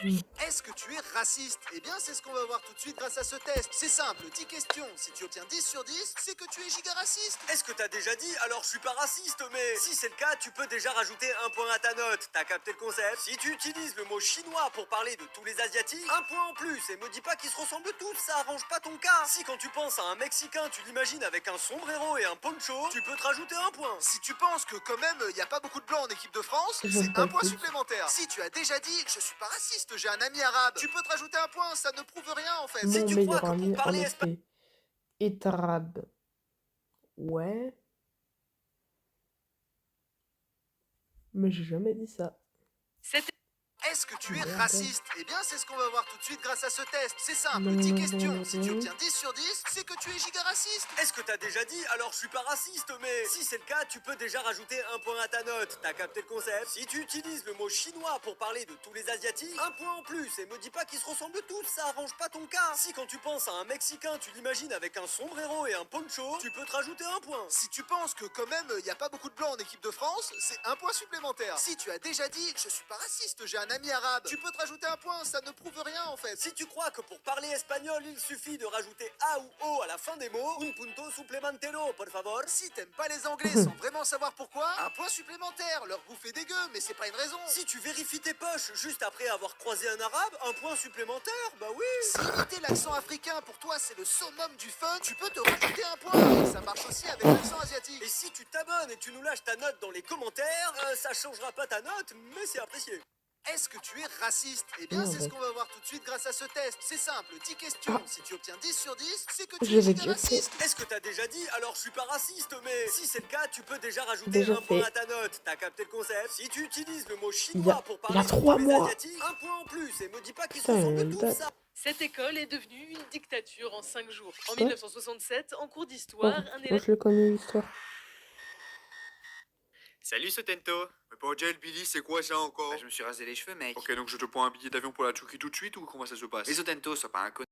Hmm. Est-ce que tu es raciste? Eh bien, c'est ce qu'on va voir tout de suite grâce à ce test. C'est simple, 10 questions. Si tu obtiens 10 sur 10, c'est que tu es giga raciste. Est-ce que t'as déjà dit alors je suis pas raciste, mais si c'est le cas, tu peux déjà rajouter un point à ta note. T'as capté le concept? Si tu utilises le mot chinois pour parler de tous les asiatiques, un point en plus. Et me dis pas qu'ils se ressemblent tous, ça arrange pas ton cas. Si quand tu penses à un mexicain, tu l'imagines avec un sombrero et un poncho, tu peux te rajouter un point. Si tu penses que quand même, il n'y a pas beaucoup de blancs en équipe de France, J'aime c'est pas un le point foot. supplémentaire. Si tu as déjà dit, je suis pas raciste, j'ai un ami arabe, tu peux te rajouter un point, ça ne prouve rien en fait. Si Mon tu crois meilleur que pour ami, en parler effet, est arabe. Ouais, mais j'ai jamais dit ça. Est-ce que tu es Merde. raciste? Eh bien, c'est ce qu'on va voir tout de suite grâce à ce test. C'est simple, Non, 10 non, questions. non, Si tu non. obtiens 10 sur 10, c'est que tu es giga raciste. Est-ce que t'as déjà dit alors je suis pas raciste, mais si c'est le cas, tu peux déjà rajouter un point à ta note. T'as capté le concept? Si tu utilises le mot chinois pour parler de tous les asiatiques, un point en plus. Et me dis pas qu'ils se ressemblent tous, ça arrange pas ton cas. Si quand tu penses à un mexicain, tu l'imagines avec un sombrero et un poncho, tu peux te rajouter un point. Si tu penses que quand même, il n'y a pas beaucoup de blancs en équipe de France, c'est un point supplémentaire. Si tu as déjà dit, je suis pas raciste, j'ai un ami arabe, tu peux te rajouter un point, ça ne prouve rien en fait. Si tu crois que pour parler espagnol, il suffit de rajouter A ou O à la fin des mots, un punto supplementero, por favor. Si t'aimes pas les anglais sans vraiment savoir pourquoi, un point supplémentaire. Leur bouffe est dégueu, mais c'est pas une raison. Si tu vérifies tes poches juste après avoir croisé un arabe, un point supplémentaire, bah oui. Si imiter l'accent africain pour toi c'est le summum du fun, tu peux te rajouter un point. Et ça marche aussi avec l'accent asiatique. Et si tu t'abonnes et tu nous lâches ta note dans les commentaires, ça changera pas ta note, mais c'est apprécié. Est-ce que tu es raciste? Eh bien, c'est ce qu'on va voir tout de suite grâce à ce test. C'est simple, 10 questions. Si tu obtiens 10 sur 10, c'est que tu Je es l'avais giga déjà fait. raciste. Est-ce que t'as déjà dit alors je suis pas raciste, mais si c'est le cas, tu peux déjà rajouter Déjà un point fait. à ta note. T'as capté le concept? Si tu utilises le mot Il y chinois a, pour il y a parler de 3 tous les mois. asiatiques, un point en plus. Et me dis pas qu'ils se Putain, ressemblent une tous, date. ça. Cette école est devenue une dictature en 5 jours. En Quoi? 1967, en cours Oh, d'histoire, un moi élève... je l'ai connu l'histoire. Salut Sotento. Mais pas gel, Billy, c'est quoi ça encore? Bah, je me suis rasé les cheveux, mec. Ok, donc je te prends un billet d'avion pour la Tchouki tout de suite ou comment ça se passe? Mais Sotento, sois pas un con.